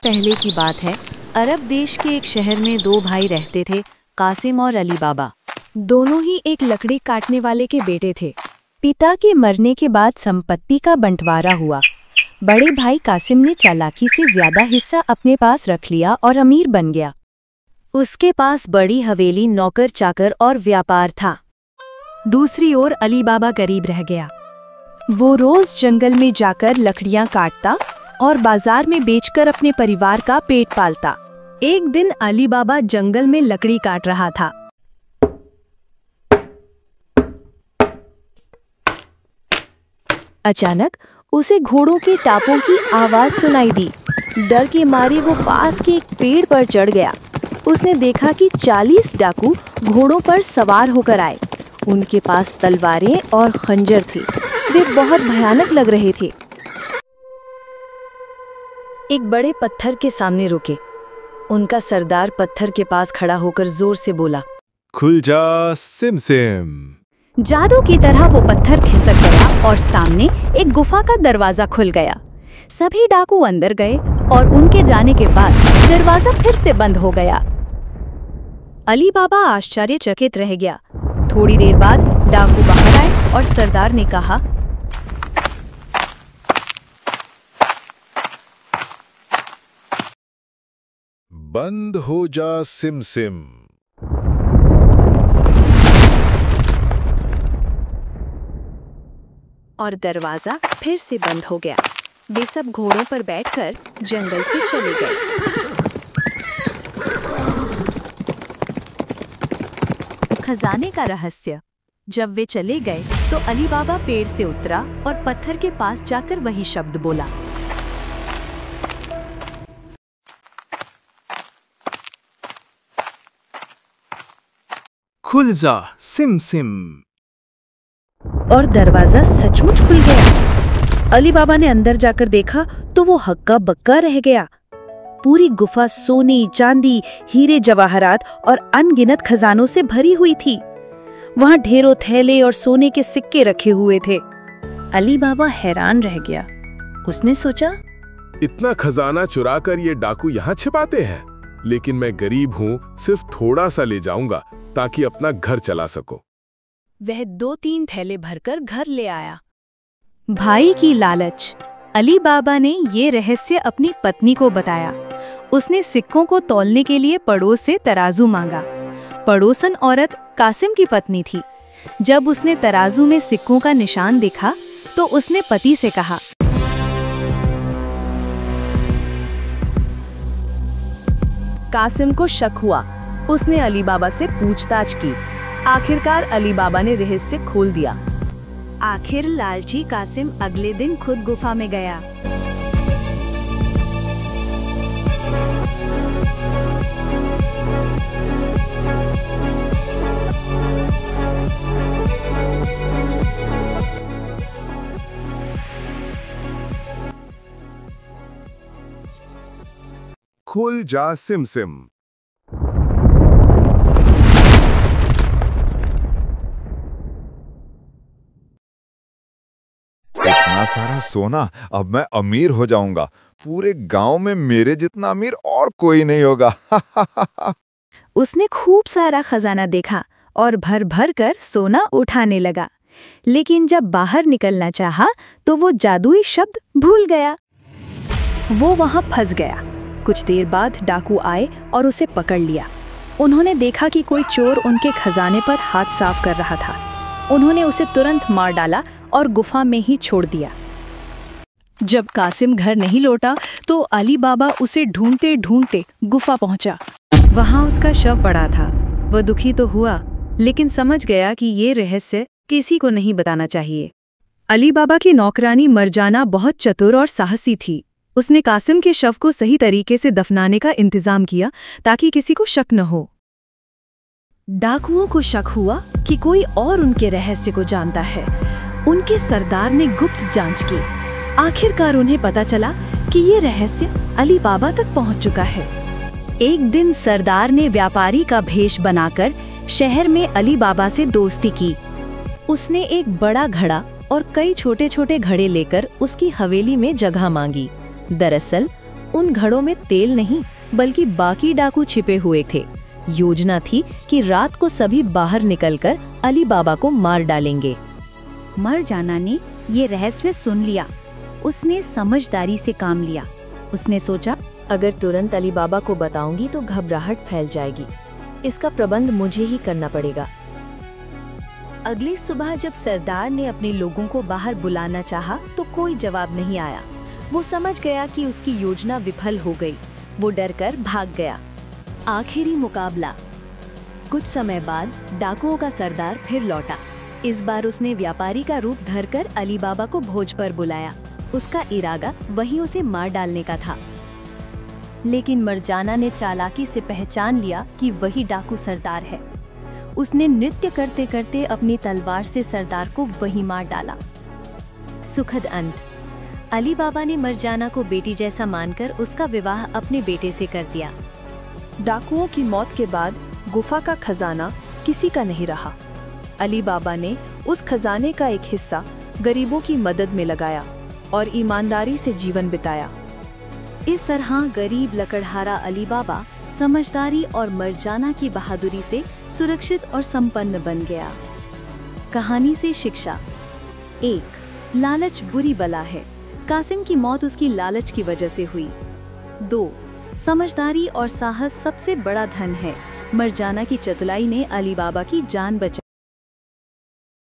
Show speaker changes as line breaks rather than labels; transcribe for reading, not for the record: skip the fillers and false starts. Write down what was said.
पहले की बात है। अरब देश के एक शहर में दो भाई रहते थे, कासिम और अली बाबा। दोनों ही एक लकड़ी काटने वाले के बेटे थे। पिता के मरने के बाद संपत्ति का बंटवारा हुआ। बड़े भाई कासिम ने चालाकी से ज्यादा हिस्सा अपने पास रख लिया और अमीर बन गया। उसके पास बड़ी हवेली, नौकर चाकर और व्यापार था। दूसरी ओर अली बाबा गरीब रह गया। वो रोज जंगल में जाकर लकड़ियां काटता और बाजार में बेचकर अपने परिवार का पेट पालता। एक दिन अली बाबा जंगल में लकड़ी काट रहा था। अचानक उसे घोड़ों के टापों की आवाज सुनाई दी। डर के मारे वो पास के एक पेड़ पर चढ़ गया। उसने देखा कि 40 डाकू घोड़ों पर सवार होकर आए। उनके पास तलवारें और खंजर थे। वे बहुत भयानक लग रहे थे। एक बड़े पत्थर के सामने रुके। उनका सरदार पत्थर के पास खड़ा होकर जोर से बोला,
खुल जा सिम सिम।
जादू की तरह वो पत्थर खिसक गया और सामने एक गुफा का दरवाजा खुल गया। सभी डाकू अंदर गए और उनके जाने के बाद दरवाजा फिर से बंद हो गया। अली बाबा आश्चर्यचकित रह गया। थोड़ी देर बाद डाकू बाहर आए और सरदार ने कहा,
बंद हो जा सिम सिम।
और दरवाजा फिर से बंद हो गया। वे सब घोड़ों पर बैठकर जंगल से चले गए। खजाने का रहस्य। जब वे चले गए तो अली बाबा पेड़ से उतरा और पत्थर के पास जाकर वही शब्द बोला।
खुल जा सिम सिम।
और दरवाजा सचमुच खुल गया। अली बाबा ने अंदर जाकर देखा तो वो हक्का बक्का रह गया। पूरी गुफा सोने, चांदी, हीरे जवाहरात और अनगिनत खजानों से भरी हुई थी। वहां ढेरों थैले और सोने के सिक्के रखे हुए थे। अली बाबा हैरान रह गया। उसने सोचा,
इतना खजाना चुरा कर ये डाकू यहाँ छिपाते हैं, लेकिन मैं गरीब हूँ, सिर्फ थोड़ा सा ले जाऊंगा ताकि अपना घर चला सको।
वह 2-3 थैले भरकर घर ले आया। भाई की लालच। अली बाबा ने ये रहस्य अपनी पत्नी को बताया। उसने सिक्कों को तौलने के लिए पड़ोस से तराजू मांगा। पड़ोसन औरत कासिम की पत्नी थी। जब उसने तराजू में सिक्कों का निशान देखा तो उसने पति से कहा, कासिम को शक हुआ। उसने अली बाबा से पूछताछ की। आखिरकार अली बाबा ने रहस्य खोल दिया। आखिर लालची कासिम अगले दिन खुद गुफा में गया।
खुल जा सिम सिम।
इतना सारा सोना, अब मैं अमीर हो जाऊंगा। पूरे गांव में मेरे जितना अमीर और कोई नहीं होगा।
उसने खूब सारा खजाना देखा और भर भर कर सोना उठाने लगा। लेकिन जब बाहर निकलना चाहा तो वो जादुई शब्द भूल गया। वो वहां फंस गया। कुछ देर बाद डाकू आए और उसे पकड़ लिया। उन्होंने देखा कि कोई चोर उनके खजाने पर हाथ साफ कर रहा था। उन्होंने उसे तुरंत मार डाला और गुफा में ही छोड़ दिया। जब कासिम घर नहीं लौटा तो अली बाबा उसे ढूंढते ढूंढते गुफा पहुंचा। वहां उसका शव पड़ा था। वह दुखी तो हुआ, लेकिन समझ गया कि ये रहस्य किसी को नहीं बताना चाहिए। अली बाबा की नौकरानी मरजाना बहुत चतुर और साहसी थी। उसने कासिम के शव को सही तरीके से दफनाने का इंतजाम किया ताकि किसी को शक न हो। डाकुओं को शक हुआ कि कोई और उनके रहस्य को जानता है। उनके सरदार ने गुप्त जांच की। आखिरकार उन्हें पता चला कि ये रहस्य अली बाबा तक पहुंच चुका है। एक दिन सरदार ने व्यापारी का भेष बनाकर शहर में अली बाबा से दोस्ती की। उसने एक बड़ा घड़ा और कई छोटे छोटे घड़े लेकर उसकी हवेली में जगह मांगी। दरअसल उन घड़ों में तेल नहीं बल्कि बाकी डाकू छिपे हुए थे। योजना थी कि रात को सभी बाहर निकलकर अली बाबा को मार डालेंगे। मरजाना ने ये रहस्य सुन लिया। उसने समझदारी से काम लिया। उसने सोचा, अगर तुरंत अली बाबा को बताऊंगी तो घबराहट फैल जाएगी। इसका प्रबंध मुझे ही करना पड़ेगा। अगली सुबह जब सरदार ने अपने लोगों को बाहर बुलाना चाहा तो कोई जवाब नहीं आया। वो समझ गया कि उसकी योजना विफल हो गई। वो डरकर भाग गया। आखिरी मुकाबला। कुछ समय बाद डाकुओं का सरदार फिर लौटा। इस बार उसने व्यापारी का रूप धरकर अली बाबा को भोज पर बुलाया। उसका इरादा वहीं उसे मार डालने का था। लेकिन मरजाना ने चालाकी से पहचान लिया कि वही डाकू सरदार है। उसने नृत्य करते करते अपनी तलवार से सरदार को वहीं मार डाला। सुखद अंत। अली बाबा ने मरजाना को बेटी जैसा मानकर उसका विवाह अपने बेटे से कर दिया।
डाकुओं की मौत के बाद गुफा का खजाना किसी का नहीं रहा। अली बाबा ने उस खजाने का एक हिस्सा गरीबों की मदद में लगाया और ईमानदारी से जीवन बिताया।
इस तरह गरीब लकड़हारा अली बाबा समझदारी और मरजाना की बहादुरी से सुरक्षित और संपन्न बन गया। कहानी से शिक्षा। 1. लालच बुरी बला है। कासिम की मौत उसकी लालच की वजह से हुई। 2. समझदारी और साहस सबसे बड़ा धन है। मरजाना की चतुराई ने अली बाबा की जान बचाई।